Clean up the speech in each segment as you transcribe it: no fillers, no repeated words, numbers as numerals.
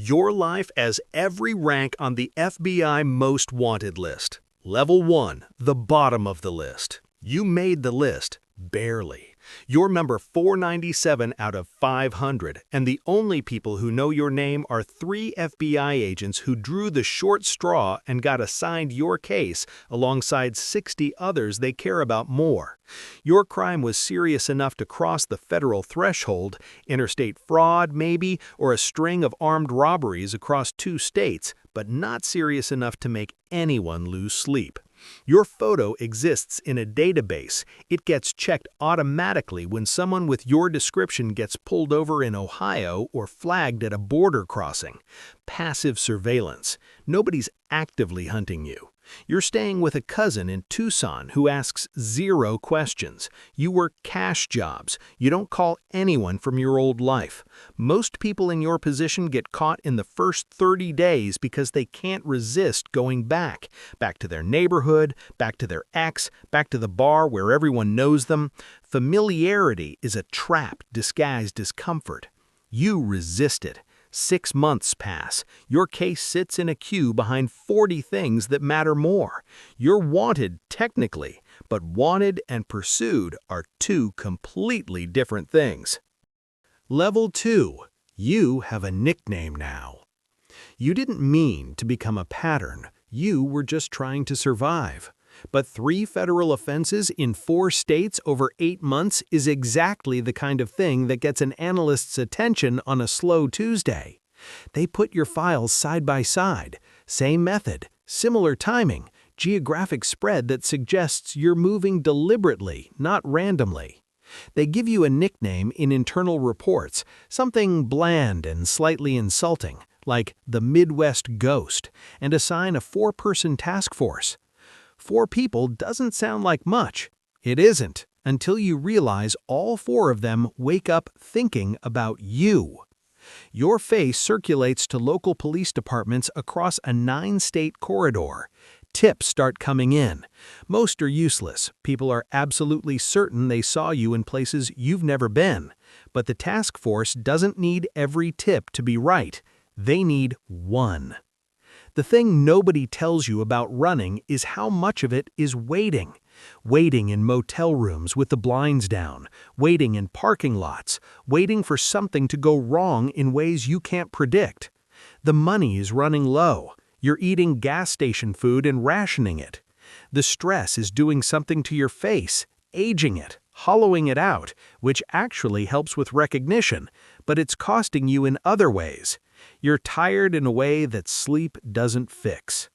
Your life as every rank on the FBI Most Wanted list. Level 1, the bottom of the list. You made the list, barely. You're number 497 out of 500, and the only people who know your name are 3 FBI agents who drew the short straw and got assigned your case alongside 60 others they care about more. Your crime was serious enough to cross the federal threshold, interstate fraud maybe, or a string of armed robberies across 2 states, but not serious enough to make anyone lose sleep. Your photo exists in a database. It gets checked automatically when someone with your description gets pulled over in Ohio or flagged at a border crossing. Passive surveillance. Nobody's actively hunting you. You're staying with a cousin in Tucson who asks 0 questions. You work cash jobs. You don't call anyone from your old life. Most people in your position get caught in the first 30 days because they can't resist going back. Back to their neighborhood, back to their ex, back to the bar where everyone knows them. Familiarity is a trap disguised as comfort. You resist it. 6 months pass. Your case sits in a queue behind 40 things that matter more. You're wanted technically, but wanted and pursued are 2 completely different things. Level 2. You have a nickname now. You didn't mean to become a pattern. You were just trying to survive. But 3 federal offenses in 4 states over 8 months is exactly the kind of thing that gets an analyst's attention on a slow Tuesday. They put your files side by side, same method, similar timing, geographic spread that suggests you're moving deliberately, not randomly. They give you a nickname in internal reports, something bland and slightly insulting, like the Midwest Ghost, and assign a 4-person task force. 4 people doesn't sound like much. It isn't, until you realize all 4 of them wake up thinking about you. Your face circulates to local police departments across a 9-state corridor. Tips start coming in. Most are useless. People are absolutely certain they saw you in places you've never been. But the task force doesn't need every tip to be right. They need 1. The thing nobody tells you about running is how much of it is waiting. Waiting in motel rooms with the blinds down, waiting in parking lots, waiting for something to go wrong in ways you can't predict. The money is running low. You're eating gas station food and rationing it. The stress is doing something to your face, aging it, hollowing it out, which actually helps with recognition, but it's costing you in other ways. You're tired in a way that sleep doesn't fix.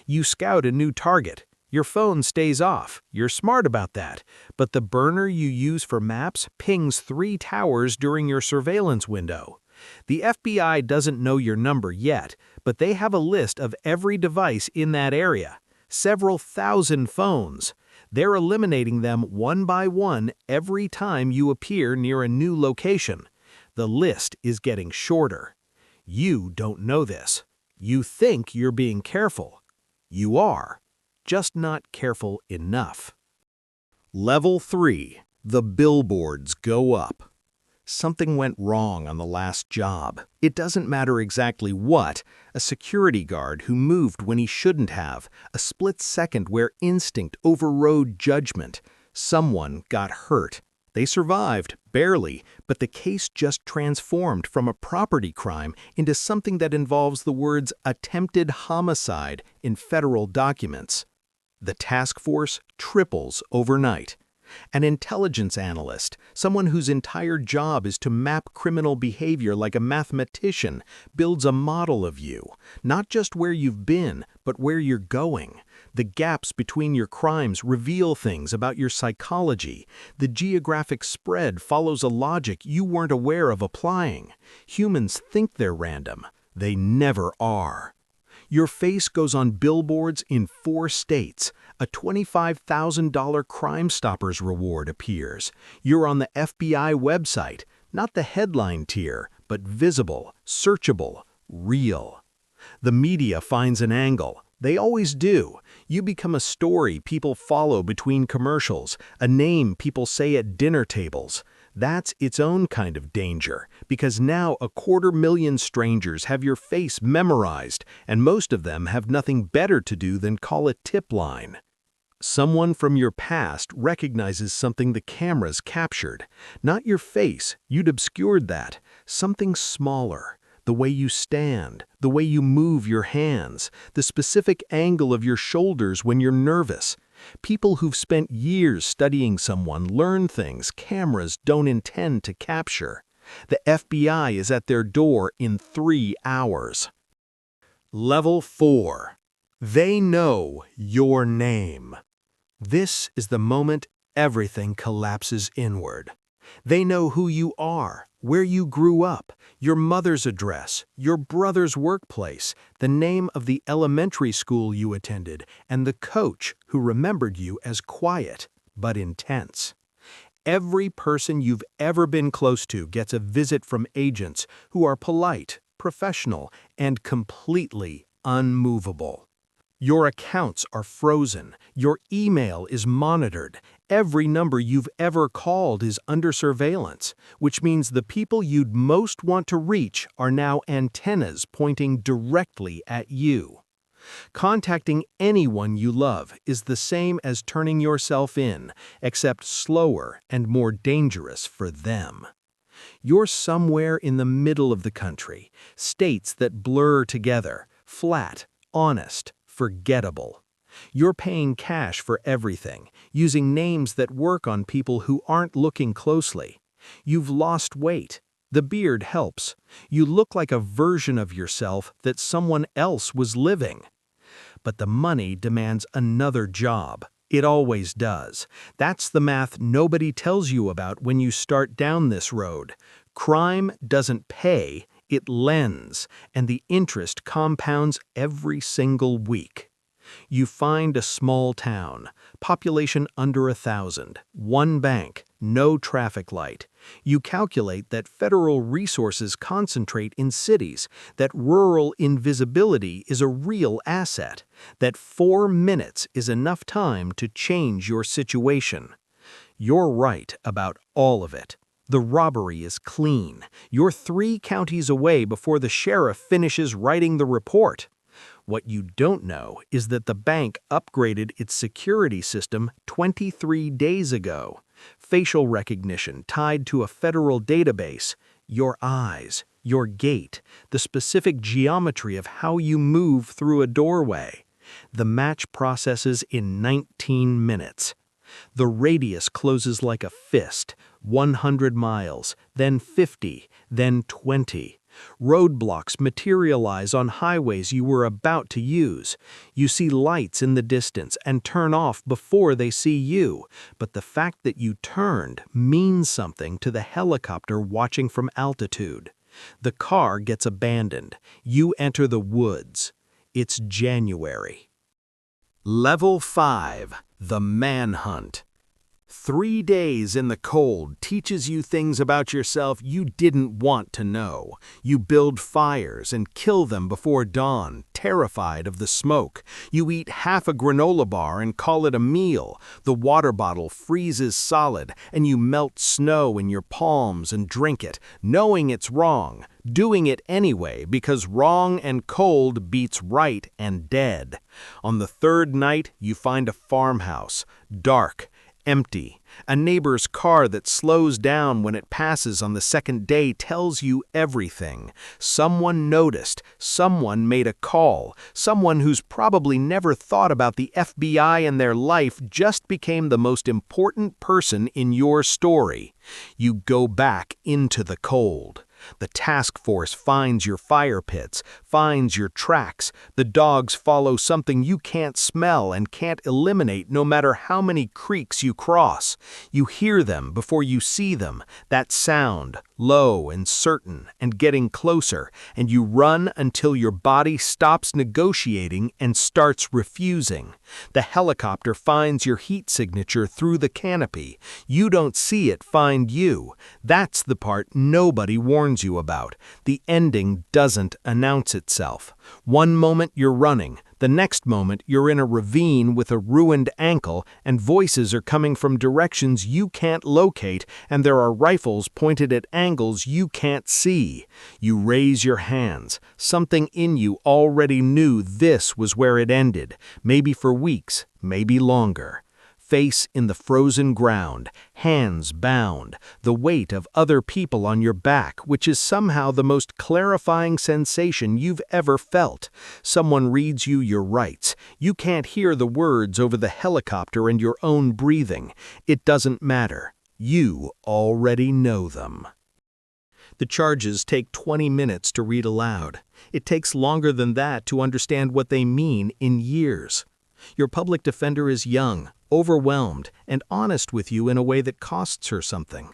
You scout a new target. Your phone stays off. You're smart about that. But the burner you use for maps pings 3 towers during your surveillance window. The FBI doesn't know your number yet, but they have a list of every device in that area. Several thousand phones. They're eliminating them one by one every time you appear near a new location. The list is getting shorter. You don't know this. You think you're being careful. You are, just not careful enough. Level 3. The billboards go up. Something went wrong on the last job. It doesn't matter exactly what. A security guard who moved when he shouldn't have. A split second where instinct overrode judgment. Someone got hurt. They survived, barely, but the case just transformed from a property crime into something that involves the words attempted homicide in federal documents. The task force triples overnight. An intelligence analyst, someone whose entire job is to map criminal behavior like a mathematician, builds a model of you, not just where you've been, but where you're going. The gaps between your crimes reveal things about your psychology. The geographic spread follows a logic you weren't aware of applying. Humans think they're random. They never are. Your face goes on billboards in 4 states. A $25,000 Crime Stoppers reward appears. You're on the FBI website, not the headline tier, but visible, searchable, real. The media finds an angle. They always do. You become a story people follow between commercials, a name people say at dinner tables. That's its own kind of danger, because now 250,000 strangers have your face memorized, and most of them have nothing better to do than call a tip line. Someone from your past recognizes something the cameras captured. Not your face, you'd obscured that. Something smaller. The way you stand, the way you move your hands, the specific angle of your shoulders when you're nervous. People who've spent years studying someone learn things cameras don't intend to capture. The FBI is at their door in 3 hours. Level 4. They know your name. This is the moment everything collapses inward. They know who you are, where you grew up, your mother's address, your brother's workplace, the name of the elementary school you attended, and the coach who remembered you as quiet but intense. Every person you've ever been close to gets a visit from agents who are polite, professional, and completely unmovable. Your accounts are frozen, your email is monitored, every number you've ever called is under surveillance, which means the people you'd most want to reach are now antennas pointing directly at you. Contacting anyone you love is the same as turning yourself in, except slower and more dangerous for them. You're somewhere in the middle of the country, states that blur together, flat, honest, forgettable. You're paying cash for everything, using names that work on people who aren't looking closely. You've lost weight. The beard helps. You look like a version of yourself that someone else was living. But the money demands another job. It always does. That's the math nobody tells you about when you start down this road. Crime doesn't pay, it lends, and the interest compounds every single week. You find a small town, population under 1,000, one bank, no traffic light. You calculate that federal resources concentrate in cities, that rural invisibility is a real asset, that 4 minutes is enough time to change your situation. You're right about all of it. The robbery is clean. You're 3 counties away before the sheriff finishes writing the report. What you don't know is that the bank upgraded its security system 23 days ago. Facial recognition tied to a federal database, your eyes, your gait, the specific geometry of how you move through a doorway. The match processes in 19 minutes. The radius closes like a fist, 100 miles, then 50, then 20. Roadblocks materialize on highways you were about to use. You see lights in the distance and turn off before they see you, but the fact that you turned means something to the helicopter watching from altitude. The car gets abandoned. You enter the woods. It's January. Level 5. The Manhunt. 3 days in the cold teaches you things about yourself you didn't want to know. You build fires and kill them before dawn, terrified of the smoke. You eat half a granola bar and call it a meal. The water bottle freezes solid, and you melt snow in your palms and drink it, knowing it's wrong, doing it anyway because wrong and cold beats right and dead. On the 3rd night, you find a farmhouse, dark, empty. A neighbor's car that slows down when it passes on the 2nd day tells you everything. Someone noticed, someone made a call, someone who's probably never thought about the FBI in their life just became the most important person in your story. You go back into the cold. The task force finds your fire pits, finds your tracks. The dogs follow something you can't smell and can't eliminate no matter how many creeks you cross. You hear them before you see them, that sound, low and certain and getting closer, and you run until your body stops negotiating and starts refusing. The helicopter finds your heat signature through the canopy. You don't see it find you. That's the part nobody warns you about. The ending doesn't announce itself. One moment you're running, The next moment, you're in a ravine with a ruined ankle, and voices are coming from directions you can't locate, and there are rifles pointed at angles you can't see. You raise your hands. Something in you already knew this was where it ended, maybe for weeks, maybe longer. Face in the frozen ground, hands bound, the weight of other people on your back, which is somehow the most clarifying sensation you've ever felt. Someone reads you your rights. You can't hear the words over the helicopter and your own breathing. It doesn't matter. You already know them. The charges take 20 minutes to read aloud. It takes longer than that to understand what they mean in years. Your public defender is young, overwhelmed, and honest with you in a way that costs her something.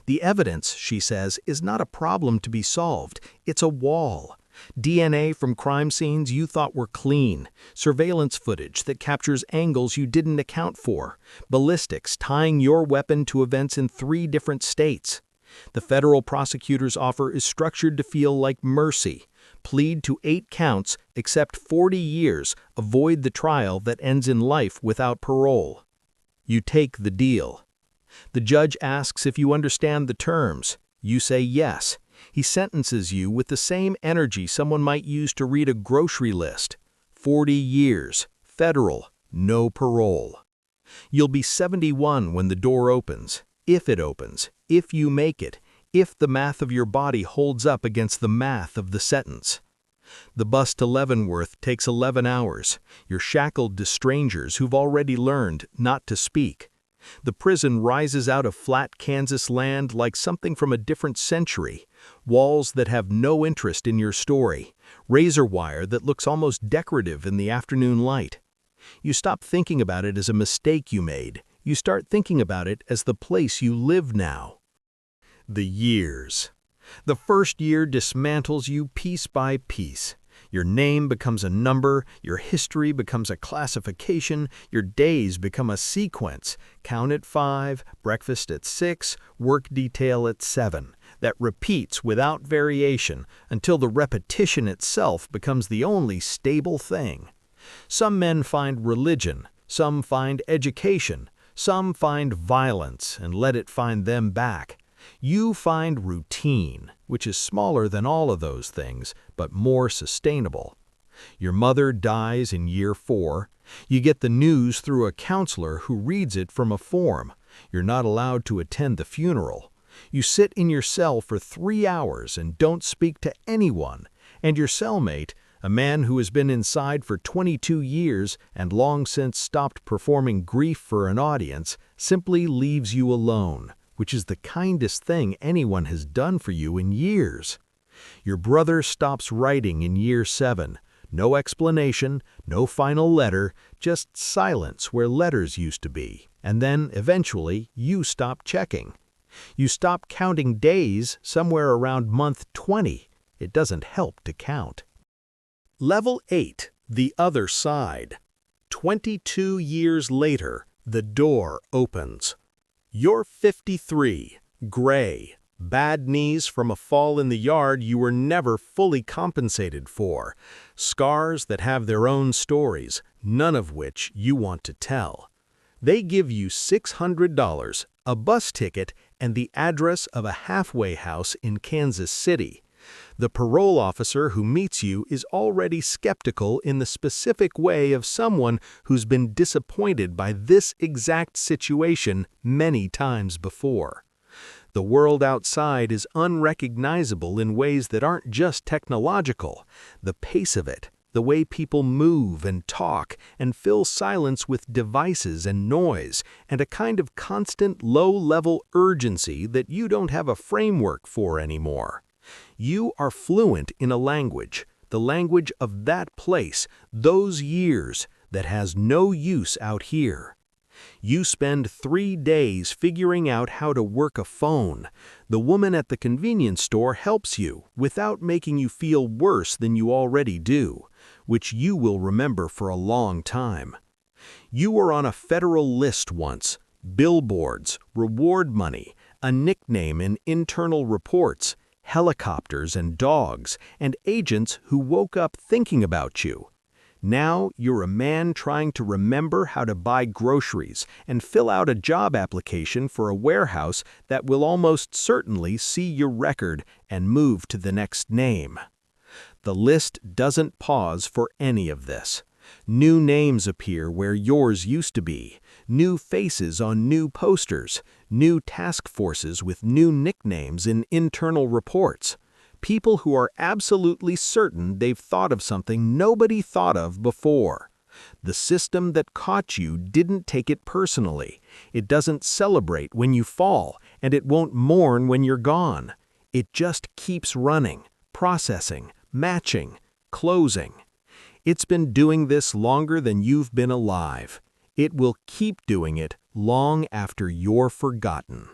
The evidence, she says, is not a problem to be solved. It's a wall. DNA from crime scenes you thought were clean, surveillance footage that captures angles you didn't account for, ballistics tying your weapon to events in 3 different states. The federal prosecutor's offer is structured to feel like mercy. Plead to 8 counts, accept 40 years, avoid the trial that ends in life without parole. You take the deal. The judge asks if you understand the terms. You say yes. He sentences you with the same energy someone might use to read a grocery list. 40 years, federal, no parole. You'll be 71 when the door opens, if you make it, if the math of your body holds up against the math of the sentence. The bus to Leavenworth takes 11 hours. You're shackled to strangers who've already learned not to speak. The prison rises out of flat Kansas land like something from a different century. Walls that have no interest in your story. Razor wire that looks almost decorative in the afternoon light. You stop thinking about it as a mistake you made. You start thinking about it as the place you live now. The years. The first year dismantles you piece by piece. Your name becomes a number, your history becomes a classification, your days become a sequence. Count at 5, breakfast at 6, work detail at 7. That repeats without variation until the repetition itself becomes the only stable thing. Some men find religion, some find education, some find violence and let it find them back. You find routine, which is smaller than all of those things, but more sustainable. Your mother dies in year 4. You get the news through a counselor who reads it from a form. You're not allowed to attend the funeral. You sit in your cell for 3 hours and don't speak to anyone, and your cellmate, a man who has been inside for 22 years and long since stopped performing grief for an audience, simply leaves you alone, which is the kindest thing anyone has done for you in years. Your brother stops writing in year 7. No explanation, no final letter, just silence where letters used to be. And then, eventually, you stop checking. You stop counting days somewhere around month 20. It doesn't help to count. Level 8, the other side. 22 years later, the door opens. You're 53, gray, bad knees from a fall in the yard you were never fully compensated for, scars that have their own stories, none of which you want to tell. They give you $600, a bus ticket, and the address of a halfway house in Kansas City. The parole officer who meets you is already skeptical in the specific way of someone who's been disappointed by this exact situation many times before. The world outside is unrecognizable in ways that aren't just technological. The pace of it, the way people move and talk and fill silence with devices and noise, and a kind of constant low-level urgency that you don't have a framework for anymore. You are fluent in a language, the language of that place, those years, that has no use out here. You spend 3 days figuring out how to work a phone. The woman at the convenience store helps you without making you feel worse than you already do, which you will remember for a long time. You were on a federal list once, billboards, reward money, a nickname in internal reports, helicopters and dogs, and agents who woke up thinking about you. Now you're a man trying to remember how to buy groceries and fill out a job application for a warehouse that will almost certainly see your record and move to the next name. The list doesn't pause for any of this. New names appear where yours used to be, new faces on new posters, new task forces with new nicknames in internal reports. People who are absolutely certain they've thought of something nobody thought of before. The system that caught you didn't take it personally. It doesn't celebrate when you fall, and it won't mourn when you're gone. It just keeps running, processing, matching, closing. It's been doing this longer than you've been alive. It will keep doing it long after you're forgotten.